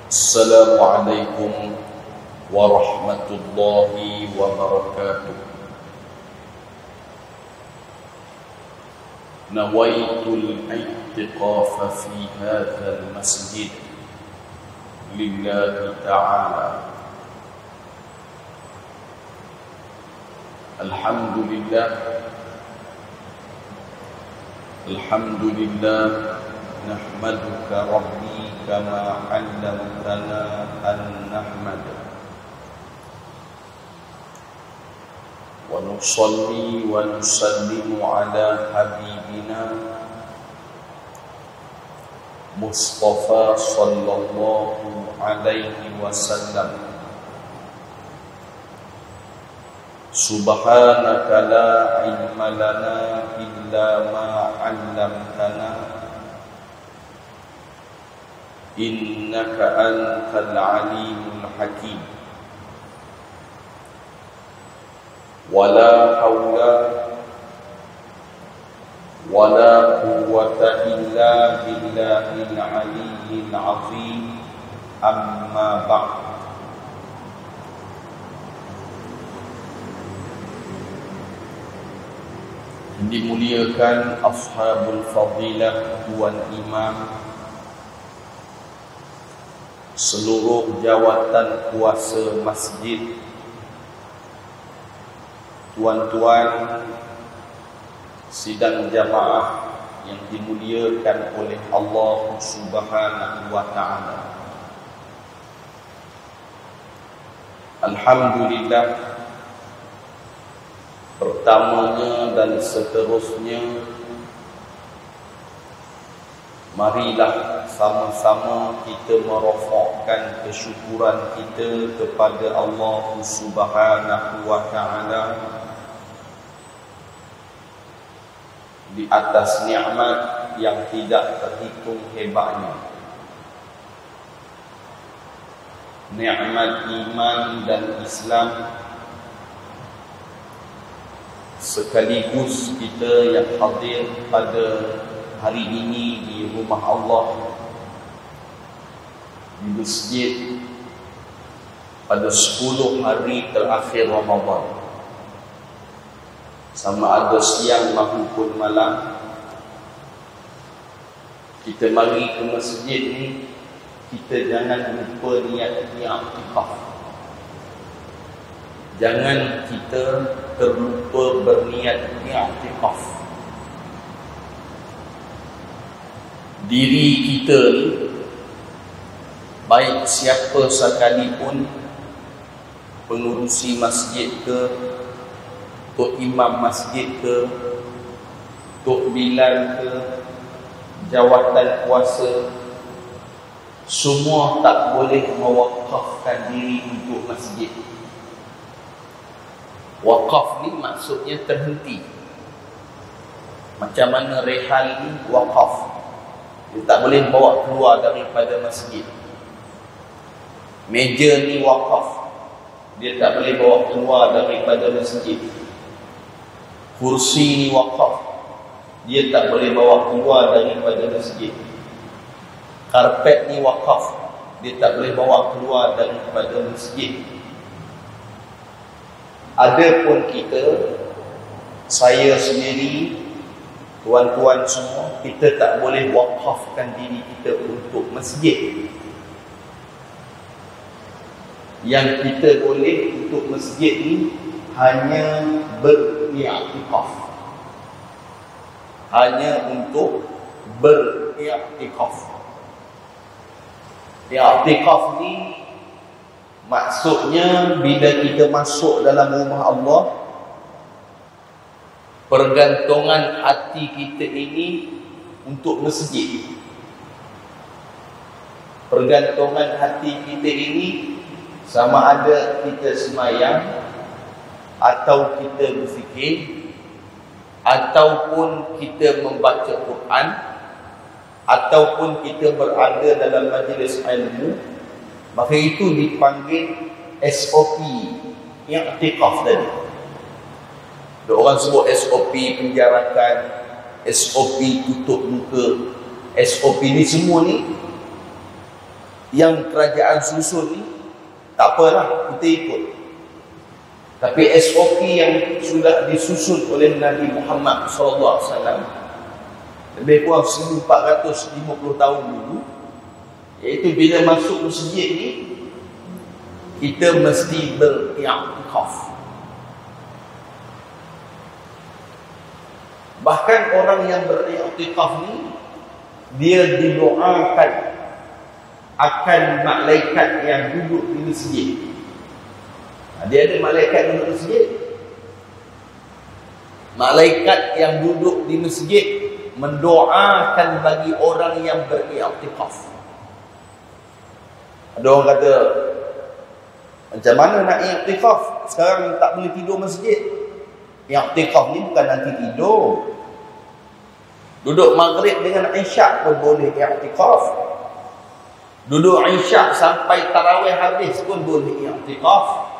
Assalamualaikum warahmatullahi wabarakatuh. Nawaitul i'tiqafa fi hadzal masjid lillahi ta'ala. Alhamdulillah, alhamdulillah, nahmaduka rabbi kama 'allamtana an nahmada wa nusalli wa nusallimu ala habibina Mustafa sallallahu alaihi wasallam. Subhanaka la ilma lana illa ma 'allamtana innaka antal alimul hakim. Wala hawla wala quwwata illa billahil aliyyil azim. Amma ba'd. Dimuliakan ashabul fadilah, tuan imam, seluruh jawatan kuasa masjid, tuan-tuan sidang jamaah yang dimuliakan oleh Allah Subhanahu wa ta'ala. Alhamdulillah, pertamanya dan seterusnya, marilah sama-sama kita merofakkan kesyukuran kita kepada Allah Subhanahu wa ta'ala di atas nikmat yang tidak terhitung hebatnya. Nikmat iman dan Islam, sekaligus kita yang hadir pada hari ini di rumah Allah, di masjid, pada 10 hari terakhir Ramadan, sama ada siang maupun malam, kita mari ke masjid ni, kita jangan lupa niat i'tikaf. Jangan kita terlupa berniat i'tikaf. Diri kita ni, baik siapa sekalipun, pengurusi masjid ke, tok imam masjid ke, tok bilal ke, jawatan kuasa, semua tak boleh mewakafkan diri untuk masjid. Wakaf ni maksudnya terhenti. Macam mana rehal ni wakaf, dia tak boleh bawa keluar daripada masjid. Meja ni wakaf, dia tak boleh bawa keluar daripada masjid. Kursi ni wakaf, dia tak boleh bawa keluar daripada masjid. Karpet ni wakaf, dia tak boleh bawa keluar daripada masjid. Adapun kita, saya sendiri, tuan-tuan semua, kita tak boleh wakafkan diri kita untuk masjid. Yang kita boleh untuk masjid ni hanya beriktikaf. Hanya untuk beriktikaf. Iktikaf ni maksudnya bila kita masuk dalam rumah Allah, pergantungan hati kita ini untuk masjid. Pergantungan hati kita ini sama ada kita semayang, atau kita berfikir, ataupun kita membaca Quran, ataupun kita berada dalam majlis ilmu, maka itu dipanggil SOP i'tikaf tadi. Orang sebut SOP penjarakan, SOP tutup muka, SOP ni semua ni yang kerajaan susun ni, tak apalah, kita ikut. Tapi SOP yang sudah disusun oleh Nabi Muhammad SAW lebih kurang 1450 tahun dulu, iaitu bila masuk masjid ni, kita mesti beriktikaf. Bahkan orang yang beriktikaf ni, dia didoakan akan malaikat yang duduk di masjid. Dia ada malaikat duduk di masjid. Malaikat yang duduk di masjid mendoakan bagi orang yang beriktikaf. Ada orang kata, macam mana nak iktikaf? Sekarang tak boleh tidur masjid. Iktikaf ni bukan nanti tidur. Duduk maghrib dengan isyak pun boleh iktikaf. Duduk isyak sampai tarawih habis pun boleh iktikaf.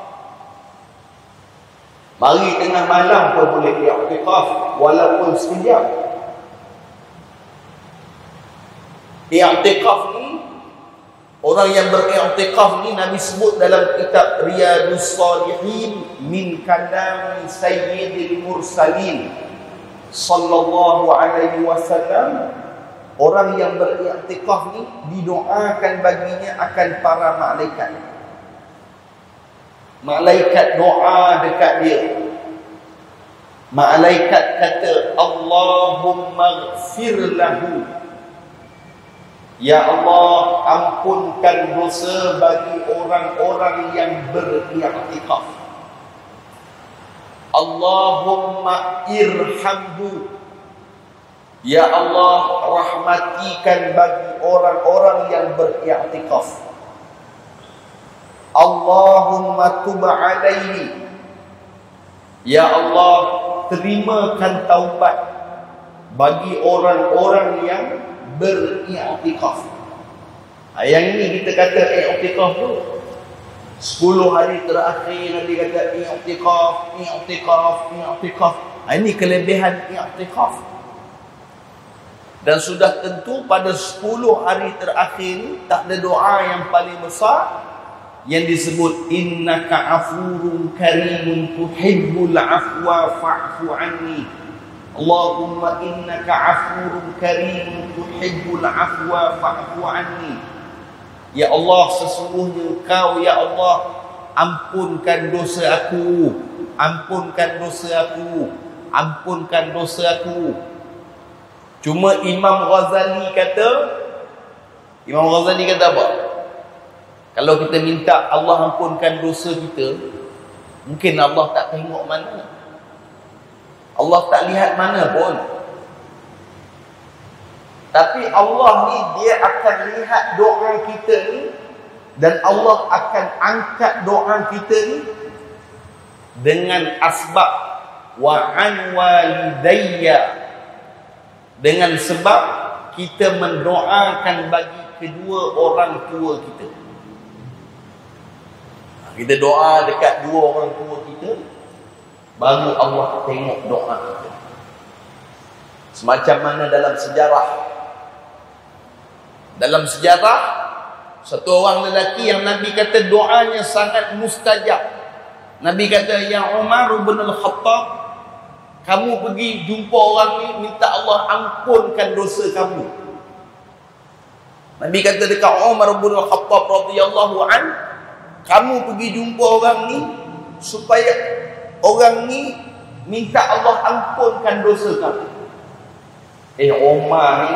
Mari tengah malam pun boleh iktikaf, walaupun sekejap. Iktikaf ni, orang yang beriktikaf ni Nabi sebut dalam kitab Riyadus Salihin min kalami Sayyidil Mursalin sallallahu alaihi wasallam, orang yang beriktikaf ni didoakan baginya akan para malaikat. Malaikat doa dekat dia. Malaikat kata, Allahumma ghfir lahu. Ya Allah, ampunkan dosa bagi orang-orang yang beriktikaf. Allahumma irhamhu. Ya Allah, rahmatikan bagi orang-orang yang beriktikaf. Allahumma tub alaihi. Ya Allah, terimakan taubat bagi orang-orang yang beriktikaf. Yang ini kita kata iktikaf tu 10 hari terakhir Nabi kata iktikaf. Ini kelebihan iktikaf. Dan sudah tentu pada 10 hari terakhir ni tak ada doa yang paling besar yang disebut innaka afurun karimun tuhibbul afwa fa'fu anni. Allahumma innaka afurun karimun tuhibbul afwa fa'fu anni. Ya Allah, sesungguhnya Engkau ya Allah ampunkan dosa aku, ampunkan dosa aku, ampunkan dosa aku. Cuma Imam Ghazali kata apa? Kalau kita minta Allah ampunkan dosa kita, mungkin Allah tak tengok mana. Allah tak lihat mana pun. Tapi Allah ni, dia akan lihat doa kita ni, dan Allah akan angkat doa kita ni dengan asbab wa an walidayya, dengan sebab kita mendoakan bagi kedua orang tua kita. Kita doa dekat dua orang tua kita, baru Allah tengok doa kita. Semacam mana dalam sejarah. Dalam sejarah, satu orang lelaki yang Nabi kata doanya sangat mustajab. Nabi kata, ya Umar bin Al-Khattab, kamu pergi jumpa orang ni, minta Allah ampunkan dosa kamu. Nabi kata dekat Umar bin Al-Khattab radhiyallahu an, kamu pergi jumpa orang ni supaya orang ni minta Allah ampunkan dosa kamu. Umar ni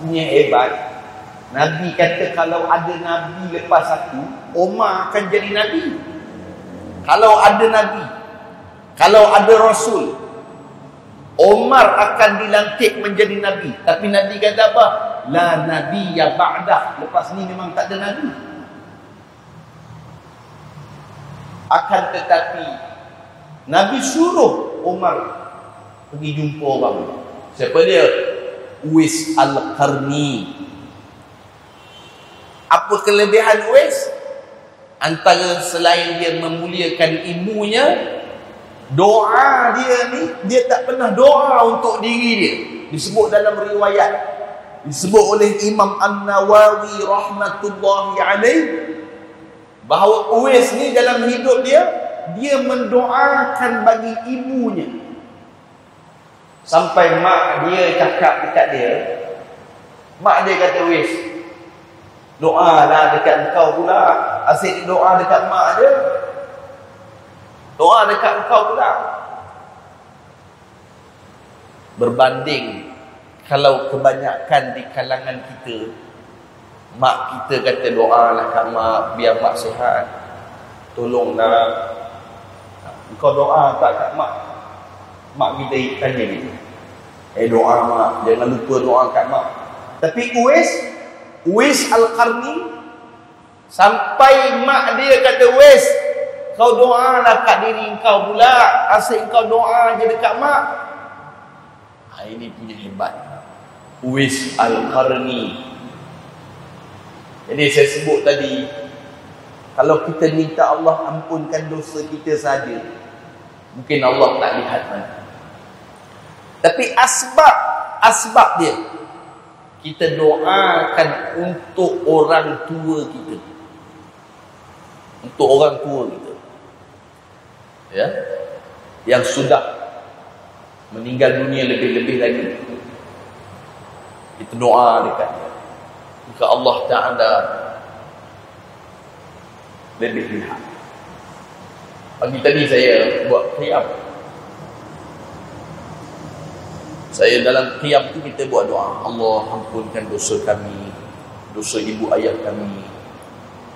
punya hebat. Nabi kata kalau ada Nabi lepas aku, Umar akan jadi Nabi. Kalau ada Nabi, kalau ada Rasul, Umar akan dilantik menjadi Nabi. Tapi Nabi kata apa? La Nabi ya ba'dah. Lepas ni memang tak ada Nabi. Akan tetapi Nabi suruh Umar pergi jumpa orang. Siapa dia? Uwais Al-Qarni. Apa kelebihan Uwais? Antara selain dia memuliakan ilmunya, doa dia ni, dia tak pernah doa untuk diri dia. Disebut dalam riwayat, disebut oleh Imam An-Nawawi rahmatullahi alaih bahawa Uwais ni dalam hidup dia mendoakan bagi ibunya. Sampai mak dia cakap dekat dia, mak dia kata, Uwais, doalah dekat engkau pula. Asyik doa dekat mak dia, doa dekat engkau pula. Berbanding kalau kebanyakan di kalangan kita, mak kita kata doalah kat mak biar mak sihat, tolonglah engkau doa tak kat mak. Mak kita tanya gitu, doa mak, jangan lupa doa kat mak. Tapi Uwais Al-Qarni, sampai mak dia kata, Uwais, kau doalah kat diri engkau pula, asyik engkau doa je dekat mak. Ini punya hebat Uwais Al-Qarni. Jadi saya sebut tadi, kalau kita minta Allah ampunkan dosa kita saja, mungkin Allah tak lihat mana. Tapi asbab dia, kita doakan untuk orang tua kita, untuk orang tua kita, ya, yang sudah meninggal dunia, lebih-lebih lagi kita doa dekat dia, maka Allah Ta'ala lebih lihat. Pagi tadi saya buat qiyam. Saya dalam qiyam tu kita buat doa, Allah ampunkan dosa kami, dosa ibu ayah kami,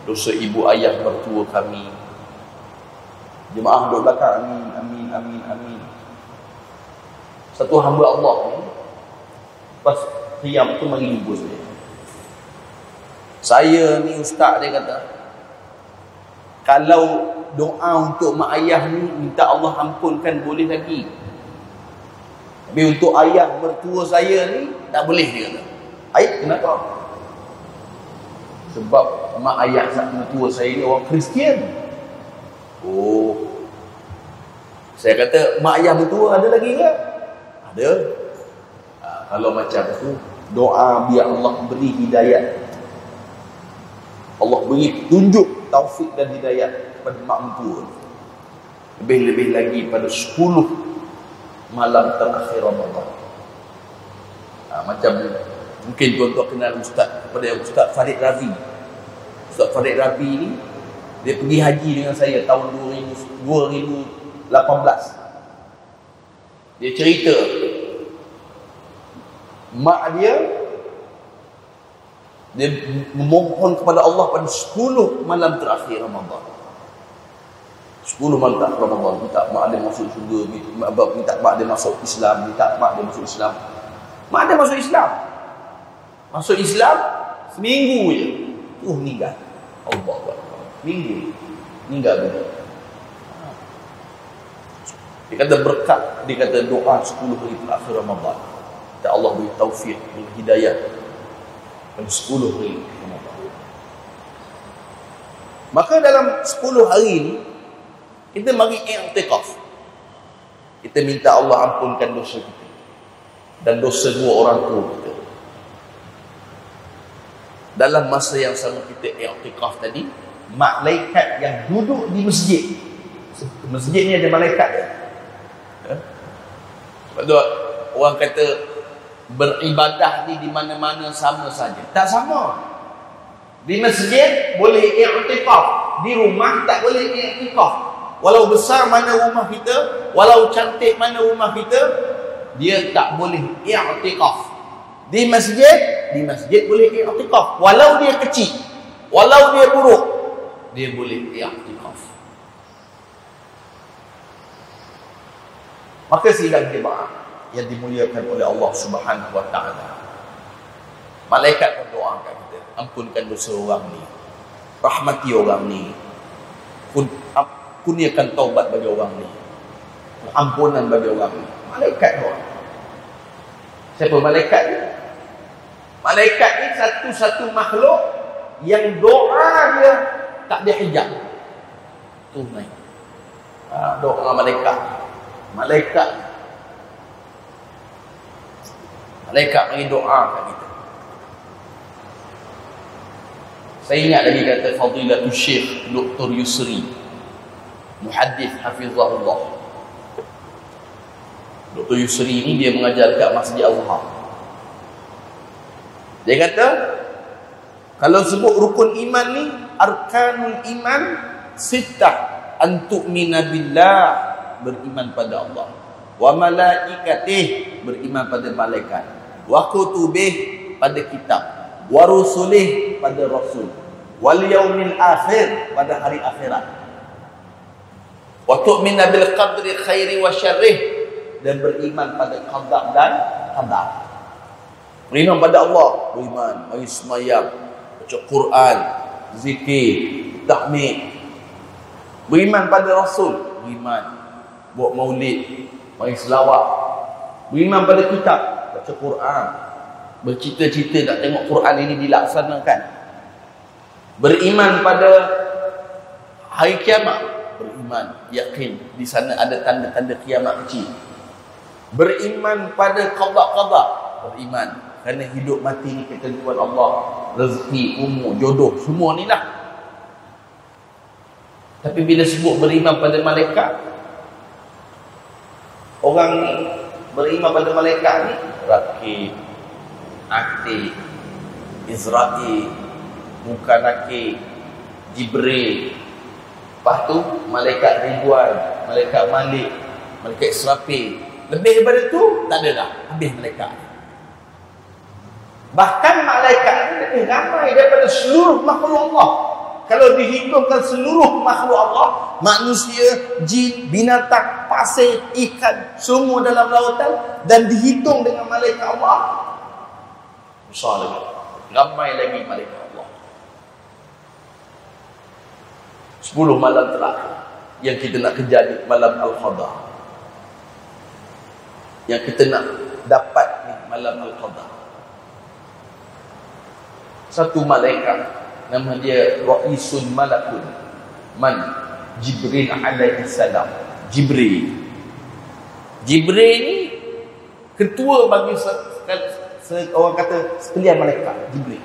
dosa ibu ayah mertua kami. Jemaah duduk belakang, amin, amin, amin, amin. Satu hamba Allah ni pas qiyam tu mari jumpa saya ni ustaz, dia kata, kalau doa untuk mak ayah ni minta Allah ampunkan boleh lagi, tapi untuk ayah mertua saya ni tak boleh, dia kata. Kenapa? Sebab mak ayah mertua saya ni orang Kristian. Saya kata, mak ayah mertua ada lagi ke? Ada. Kalau macam tu, doa biar Allah beri hidayat, Allah beri tunjuk, taufik dan hidayat kepada mak mentua. Lebih-lebih lagi pada 10 malam terakhir Ramadan. Macam mungkin tuan-tuan kenal Ustaz Farid Razi. Ustaz Farid Razi ni, dia pergi haji dengan saya tahun 2018. Dia cerita mak dia memohon kepada Allah pada 10 malam terakhir Ramadan. 10 malam terakhir Ramadan, minta mak dia masuk syurga, minta mak dia masuk Islam, minta mak dia masuk Islam. Mak dia masuk Islam. Masuk Islam seminggu je, meninggal. Allah Akbar. Minggu meninggal dia. Dia kata berkat, dia kata doa 10 hari terakhir Ramadan, kata Allah beri taufik, beri hidayah pada 10 hari Ramadan. Maka dalam 10 hari ni kita mari i'tikaf. Kita minta Allah ampunkan dosa kita dan dosa dua orang tua kita. Dalam masa yang sama kita i'tikaf tadi, malaikat yang duduk di masjid, masjid ni ada malaikat dia. Sebab tu orang kata beribadah ni di mana-mana sama saja. Tak sama. Di masjid boleh i'tikaf, di rumah tak boleh i'tikaf. Walau besar mana rumah kita, walau cantik mana rumah kita, dia tak boleh i'tikaf. Di masjid boleh i'tikaf. Walau dia kecil, walau dia buruk, dia boleh i'tikaf. Maka sidang jemaah yang dimuliakan oleh Allah Subhanahu wa taala, malaikat berdoa kat kita, ampunkan dosa orang ni, rahmati orang ni, kurniakan taubat bagi orang ni, ampunan bagi orang ni. Malaikat doa. Siapa malaikat ni? Malaikat ni satu-satu makhluk yang doa dia tak ada hijab. Tu main. Doa malaikat. Malaikat bagi doa kat kita. Saya ingat lagi kata Fadilatul Syekh Dr. Yusri, muhaddis hafizahullah. Dr. Yusri ni dia mengajar kat Masjid Azhar. Dia kata, kalau sebut rukun iman ni, arkanul iman sittah, an tu'mina billah, beriman pada Allah, wa malaikatih, beriman pada malaikat, wa kutubih, pada kitab, wa rusulih, pada rasul, wal yaumil akhir, pada hari akhirat, wa tu'mina bil qadri khairi wa syarrih, dan beriman pada qada dan qadar. Beriman pada Allah, beriman, mari semayang, baca Quran, zikir, tahmid. Beriman pada Rasul, beriman, buat maulid, mari selawat. Beriman pada kitab, baca Quran, bercita-cita nak tengok Quran ini dilaksanakan. Beriman pada hari kiamat, beriman, yakin di sana ada tanda-tanda kiamat kecil. Beriman pada qada-qada, beriman kerana hidup mati ni ketentuan Allah, rezeki, umur, jodoh, semua ni lah. Tapi bila sebut beriman pada malaikat, orang ni beriman pada malaikat ni, Rakib, Atid, Israel, Mukanakir, Jibril, lepas tu malaikat Ridwan, malaikat Malik, malaikat Israfil. Lebih daripada tu tak ada dah, habis malaikat. Bahkan malaikat ini lebih ramai daripada seluruh makhluk Allah. Kalau dihitungkan seluruh makhluk Allah, manusia, jin, binatang, pasir, ikan, semua dalam lautan, dan dihitung dengan malaikat Allah, besar lagi, ramai lagi malaikat Allah. 10 malam terakhir yang kita nak kejar di malam Al-Qadar, yang kita nak dapat ni malam Al-Qadar. Satu malaikat, nama dia Ra'isun Malakun Man, Jibril alaihi salam. Jibril ni ketua bagi orang kata sekalian malaikat. Jibril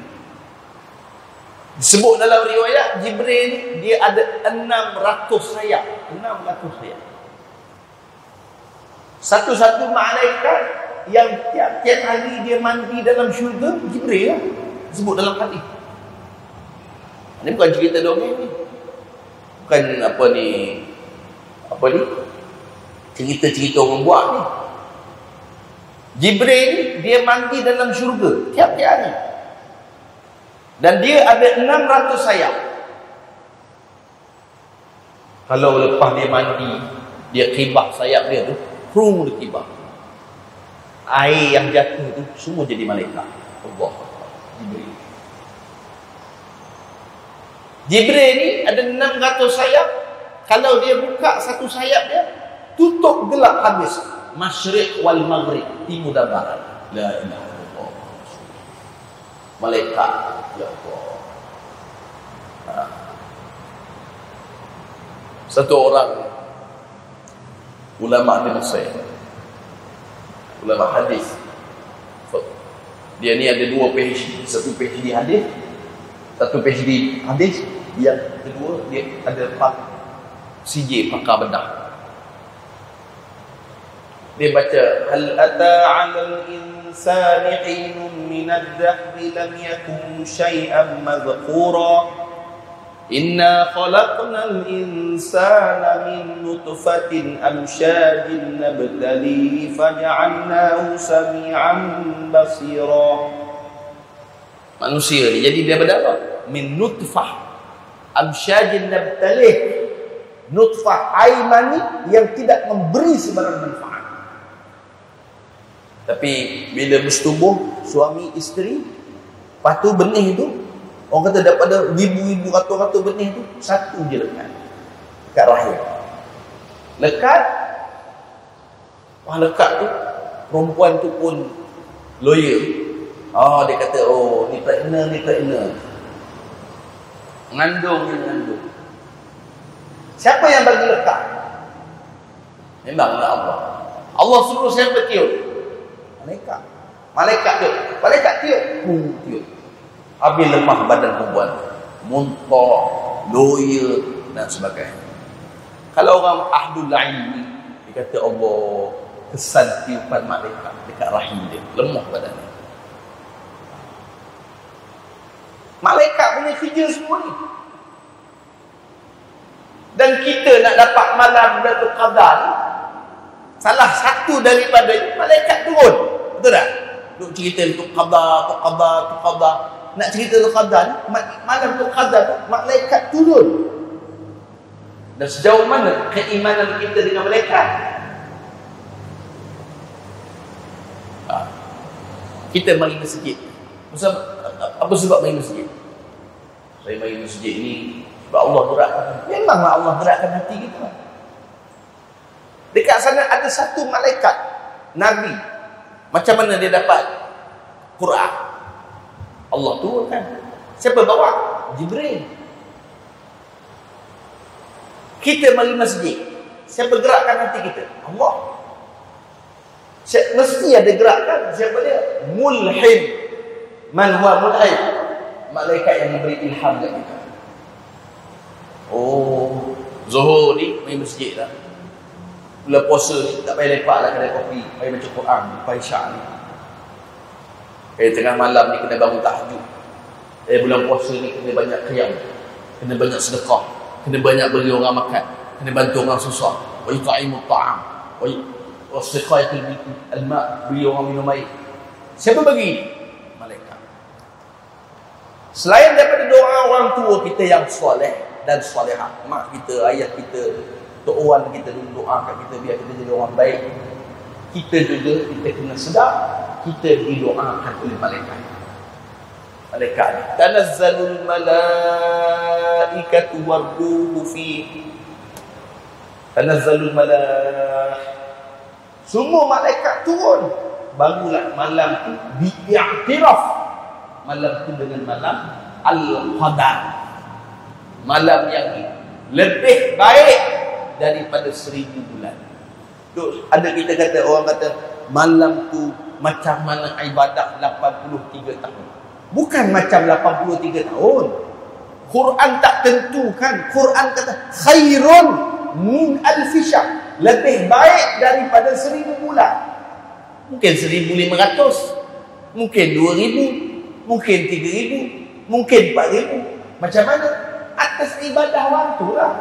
disebut dalam riwayat, Jibril ni dia ada 600 sayap. 600 sayap. Satu-satu malaikat yang tiap-tiap hari dia mandi dalam syurga, Jibril lah. Sebut dalam hadis. Ini bukan cerita dongeng ni. Bukan apa ni, cerita-cerita orang buat ni. Jibril ni dia mandi dalam syurga tiap-tiap hari. Dan dia ada 600 sayap. Kalau lepas dia mandi, dia kibah sayap dia tu, dia kibah. Air yang jatuh tu semua jadi malaikat. Allah. Jibril ni ada 600 sayap. Kalau dia buka satu sayap dia, tutup gelap habis. Masyriq wal maghrib, timur dan barat. La ilaha illallah. Malaikat, ya Allah. Satu orang ulama di Mesir, ulama hadis, dia ni ada 2 PhD. Satu PhD hadis, satu PhD hadis, yang kedua dia ada CJ, pakar bedah. Dia baca, hal ata 'alal insani hinun min ad-dahri lam yakun syai'an madhkura inna khalaqnal insana min nutfatin amsyajin nabtalihi faja'alnahu sami'an basira. Manusia ni jadi dia apa? Min nutfah amsyajin nabtalih, nutfah air mani yang tidak memberi sebarang manfaat. Tapi bila bersetubuh suami isteri, lepas tu benih tu, orang kata daripada ribu-ribu, ratus-ratus benih tu, satu je lekat dekat rahim. Lekat, lekat tu, perempuan tu pun lawyer. Dia kata, ni pregnant. Mengandung. Siapa yang bagi lekat? Memanglah Allah. Allah suruh siapa tiup? Malaikat tiup. Tiup. Habis lemah badan perempuan. muntak, loya dan sebagainya. Kalau orang ahlul ilmi, dia kata Allah kesan tiupan malaikat dekat rahim dia, lemah badannya. Malaikat punya kerja semua ni. Dan kita nak dapat malam Lailatul Qadar, salah satu daripada malaikat turun. Betul tak? Duk cerita Lailatul Qadar. Nak cerita Lailatul Qadar, malam Lailatul Qadar malaikat turun. Dan sejauh mana keimanan kita dengan malaikat? Kita mari masjid. Apa sebab mari masjid? Saya mari masjid ni sebab Allah gerakkan. Memanglah Allah gerakkan hati kita. Dekat sana ada satu malaikat Nabi. Macam mana dia dapat Quran? Allah turunkan. Siapa bawa? Jibril. Kita mari masjid, siapa gerakkan hati kita? Allah. Mesti ada gerakan. Siapa dia? Mulhim. Man huwa mulhim? Malaikat yang memberi ilham kat kita. Oh, Zuhur ni main masjid lah. Bila puasa ni tak payah lepak lah kedai kopi, payah baca Quran, payah syak ni. Tengah malam ni kena bangun tahajud. Bulan puasa ni kena banyak qiyam, kena banyak sedekah, kena banyak beri orang makan, kena bantu orang susah. Wa yut'imut ta'am, wa siqayatul al-ma', beri orang minum air. Siapa bagi? Malaikat. Selain daripada doa orang tua kita yang soleh dan solehah, mak kita, ayah kita, tok orang kita dulu doakan kita biar kita jadi orang baik. Kita juga kita kena sedar kita didoakan oleh malaikat. Malaikat tanazzalul malaikatu warruhu fi tanazzalul semua malaikat turun. Barulah malam tu diiktiraf. Malam tu dengan malam Al-Qadar. Malam yang lebih baik daripada 1000 bulan. Ada kita kata, orang kata malam tu macam mana ibadah 83 tahun. Bukan macam 83 tahun. Quran tak tentukan. Quran kata khairun min alfi syahr, lebih baik daripada 1000 bulan. Mungkin 1500, mungkin 2000, mungkin 3000, mungkin 4000. Macam mana? Atas ibadah waktu lah.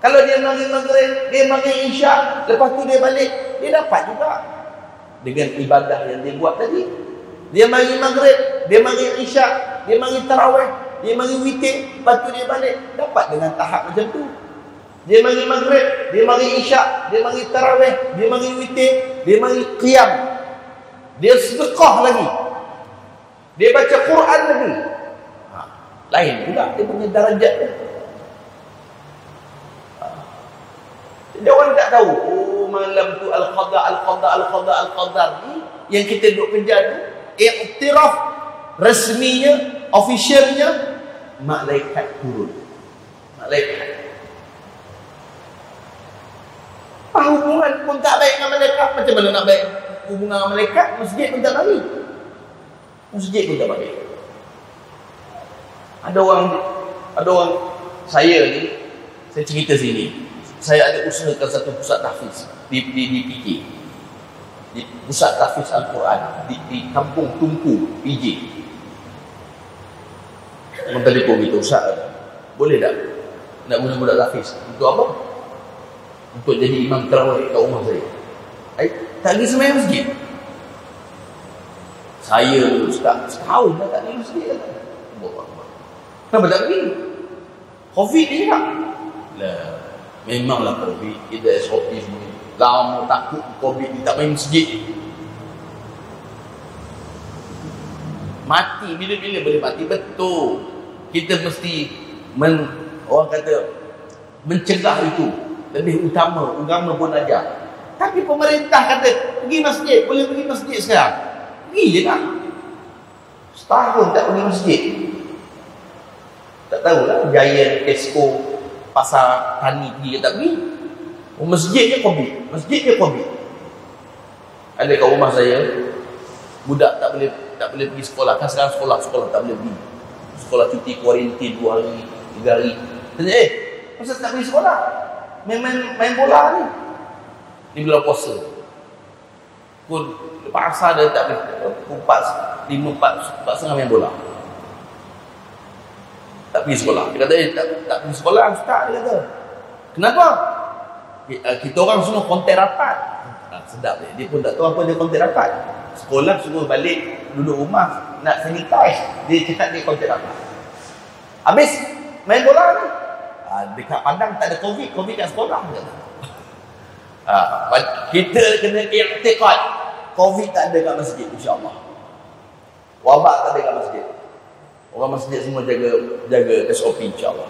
Kalau dia mari maghrib, dia mari isyak, lepas tu dia balik, dia dapat juga dengan ibadah yang dia buat tadi. Dia mari maghrib, dia mari isyak, dia mari tarawih, dia mari witir, lepas tu dia balik, dapat dengan tahap macam tu. Dia mari maghrib, dia mari isyak, dia mari tarawih, dia mari witir, dia mari qiyam, dia sedekah lagi, dia baca Quran lagi. Lain pula dia punya darajat dia. Dia orang tak tahu, oh malam tu Al-Qadar ni yang kita duduk kerja tu, iktiraf resminya, officialnya, malaikat turun. Malaikat. Hubungan pun tak baik dengan malaikat. Macam mana nak baik hubungan dengan malaikat? Masjid pun tak bagi. Masjid pun tak bagi. Ada orang saya ni, saya cerita sini. Saya ada usahakan satu pusat tahfiz di PJ. Di pusat tahfiz Al-Quran di Kampung Tumpu, PJ. Orang telefon kita, Ustaz, boleh tak nak guna budak tahfiz? Untuk apa? Untuk jadi imam tarawih kat rumah saya. Tak pergi sembahyang masjid. Saya Ustaz, setahun dah tak pergi masjid dah. Kenapa tak pergi? Covid ni tak? Lah, memanglah Covid. Kita SOP semua. Lama takut Covid ni tak main masjid. Mati bila-bila boleh mati. Betul. Kita mesti orang kata mencegah itu. Lebih utama. Agama pun ajar. Tapi pemerintah kata pergi masjid. Boleh pergi masjid sekarang. Pergi je tak? Setahun tak pergi masjid. Tak tahulah Giant, Tesco, pasar tani pergi ke tak pergi. Masjidnya Covid. Masjidnya Covid. Ada kat rumah saya budak tak boleh pergi sekolah. Kan sekarang sekolah tak boleh pergi. sekolah cuti kuarantin 2 hari 3 hari. Tanya, kenapa tak pergi sekolah? Main bola ni. Ni bulan puasa. Pun lepas asar dia tak pergi. 4 setengah main bola. Tak pergi sekolah. Dia kata, tak pergi sekolah, ustaz, dia kata. Kenapa? Kita orang semua kontak rapat. Sedap dia pun tak tahu apa dia kontak rapat. Sekolah suruh balik duduk rumah nak sanitize, dia cakap dia kontak rapat. Habis main bola ni dekat Padang tak ada covid kat sekolah. Kita kena i'tiqad covid tak ada kat masjid, insya-Allah. Wabak tak ada kat masjid. Orang masjid semua jaga SOP, insya-Allah.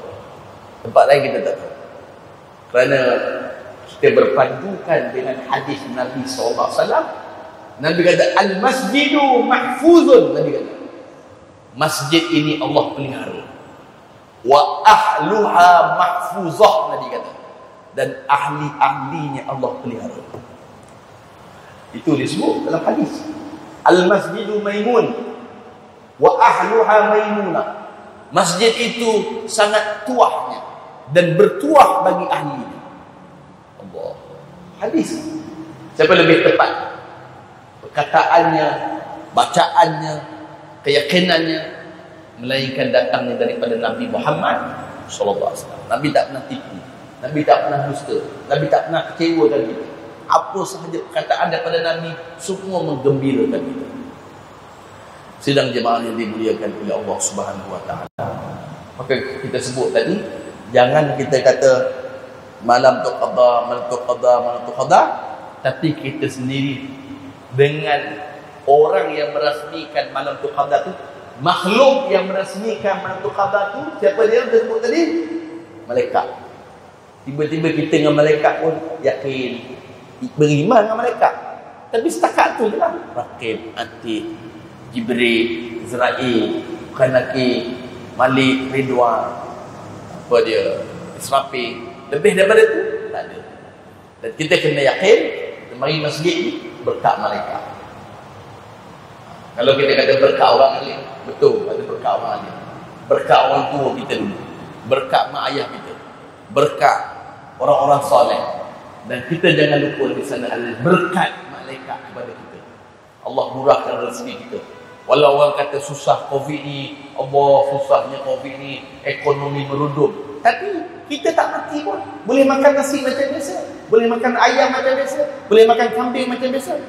Tempat lain kita tak tahu. Kerana kita berpandukan dengan hadis Nabi SAW. Nabi kata, al-masjidu mahfuzun. Nabi kata, masjid ini Allah pelihara. Wa ahluha mahfuzah. Nabi kata, dan ahli-ahlinya Allah pelihara. Itu disebut dalam hadis. Al-masjidu maimun wa ahluha maimunah. Masjid itu sangat tuahnya dan bertuah bagi ahlinya. Allah. Hadis. Siapa lebih tepat? Perkataannya, bacaannya, keyakinannya, melainkan datangnya daripada Nabi Muhammad sallallahu alaihi wasallam. Nabi tak pernah tipu, Nabi tak pernah dusta, Nabi tak pernah kecewakan kita. Apa sahaja perkataan daripada Nabi semua menggembirakan kita. Sidang jemaah yang dimuliakan oleh Allah Subhanahu wa taala. Maka kita sebut tadi, jangan kita kata malam tu qada, tapi kita sendiri dengan orang yang merasmikan malam tu qada tu, makhluk yang merasmikan malam tu qada tu, siapa dia sebut tadi? Malaikat. Tiba-tiba kita dengan malaikat pun yakin, beriman dengan malaikat. Tapi setakat tu je lah. Raqib, Atid, Jibril, Israel, Kanaki, Malik, Ridwan, apa dia, Israfil. Lebih daripada tu tak ada. Dan kita kena yakin mari masjid ni berkat malaikat. Kalau kita kata berkat orang alim, betul, ada berkat orang alim. Berkat orang tua kita dulu, berkat mak ayah kita, berkat orang-orang soleh. Dan kita jangan lupa di sana ada berkat malaikat kepada kita. Allah murahkan rezeki kita. Walau orang kata susah Covid ni, Allah susahnya Covid ni, ekonomi merudum, tapi kita tak mati pun. Boleh makan nasi macam biasa, boleh makan ayam macam biasa, boleh makan kambing macam biasa.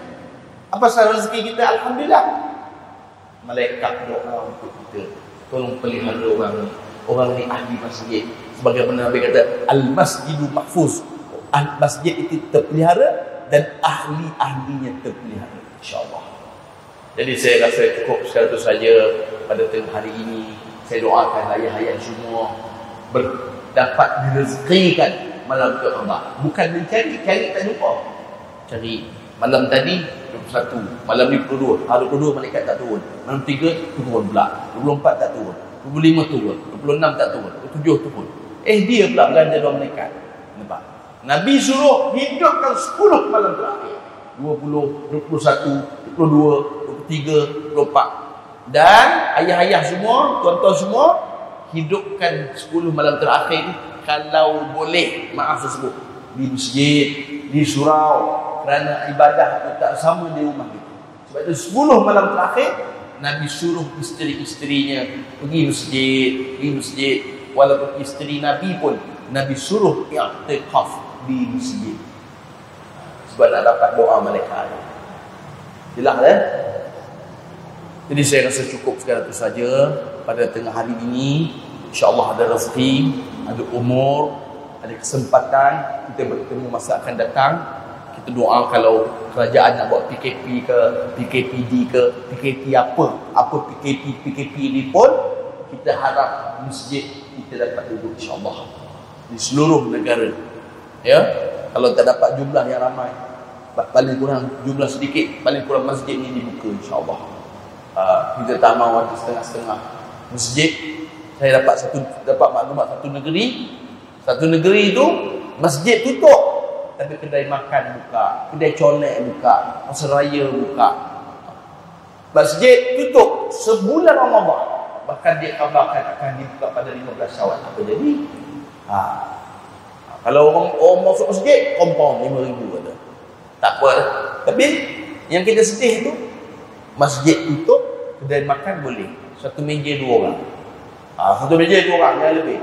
Apa sahaja rezeki kita? Alhamdulillah. Malaikat doa untuk kita, tolong pelihara orang ni. Orang ni ahli masjid. Sebagaimana Nabi kata, al-masjidu mahfuz. Masjid itu terpelihara dan ahli-ahlinya terpelihara, insya-Allah. Jadi saya rasa cukup sekadar saja pada tengah hari ini. Saya doakan ayah-ayah semua dapat direzekikan malam Qadar. Bukan mencari tak jumpa. Cari malam tadi 21, malam ni 22, hari 22 malaikat tak turun. Malam 3 turun pula. 24 tak turun. 25 turun. 26 tak turun. 27 turun. Dia pula belanja dua malaikat. Nampak? Nabi suruh hidupkan 10 malam terakhir. 20, 21, 22, 23, 24. Dan ayah-ayah semua, tuan-tuan semua, hidupkan 10 malam terakhir ni kalau boleh, maaf saya sebut, di masjid, di surau, kerana ibadah itu tak sama di rumah kita. Sebab itu 10 malam terakhir Nabi suruh isteri-isterinya pergi masjid. Walaupun isteri Nabi pun Nabi suruh i'tikaf di masjid. Sebab nak dapat doa malaikat. Jelas kan? Jadi saya rasa cukup sekadar itu saja pada tengah hari ini. InsyaAllah ada rezeki, ada umur, ada kesempatan kita bertemu masa akan datang. Kita doa kalau kerajaan nak buat PKP ke, PKPD ke, PKP apa PKP ini pun, kita harap masjid kita dapat duduk insyaAllah di seluruh negara. Ya, kalau tak dapat jumlah yang ramai, paling kurang jumlah sedikit, paling kurang masjid ni dibuka insyaAllah. Kita tak mahu ada setengah-setengah masjid. Saya dapat maklumat satu negeri itu masjid tutup, tapi kedai makan buka, kedai colek buka, pasar raya buka. Masjid tutup sebulan Ramadan, bahkan dia kabarkan akan dibuka pada 15 Syawal. Apa jadi? Kalau orang masuk masjid, kompon 5,000 kata. Tak apa. Tapi yang kita sedih tu, masjid tutup, kedai makan boleh. Satu meja 2 orang. Satu meja 2 orang, jangan lebih.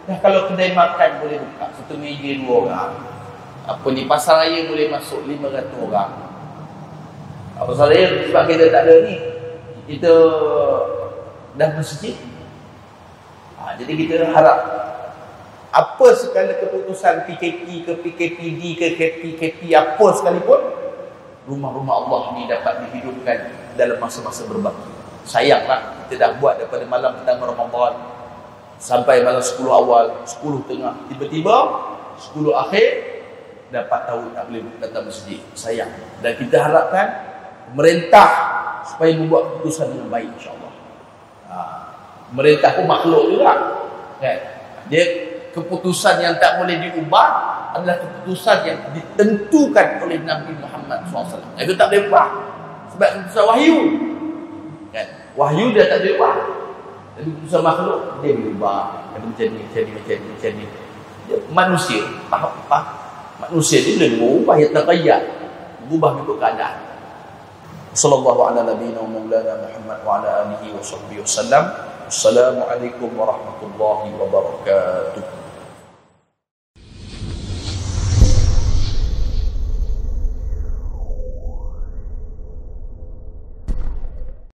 Nah, kalau kedai makan boleh buka, satu meja 2 orang. Apa ni, pasar raya boleh masuk 500 orang. Pasar raya sebab kita tak ada ni, kita dah masjid. Jadi kita harap apa segala keputusan PKP ke PKPD ke KPKP apa sekalipun, rumah-rumah Allah ni dapat dihidupkan dalam masa-masa berbakti. Sayanglah kita dah buat daripada malam pertama Ramadan sampai malam 10 awal, 10 tengah, tiba-tiba 10 akhir dapat tahu tak boleh datang masjid. Sayang. Dan kita harapkan pemerintah supaya membuat keputusan dengan baik, insya-Allah. Pemerintah pun makhluk juga, kan? Dia keputusan yang tak boleh diubah adalah keputusan yang ditentukan oleh Nabi Muhammad SAW. Itu tak boleh ubah sebab keputusan wahyu, kan? Wahyu dia tak boleh ubah. Tapi keputusan makhluk dia boleh ubah. Macam ni. Manusia, apa? Manusia dia boleh mengubah, ya taghayyar, mengubah bentuk keadaan. Sallallahu ala nabiyina wa maulana Muhammad wa ala alihi wa sahbihi wasallam. Assalamualaikum warahmatullahi wabarakatuh.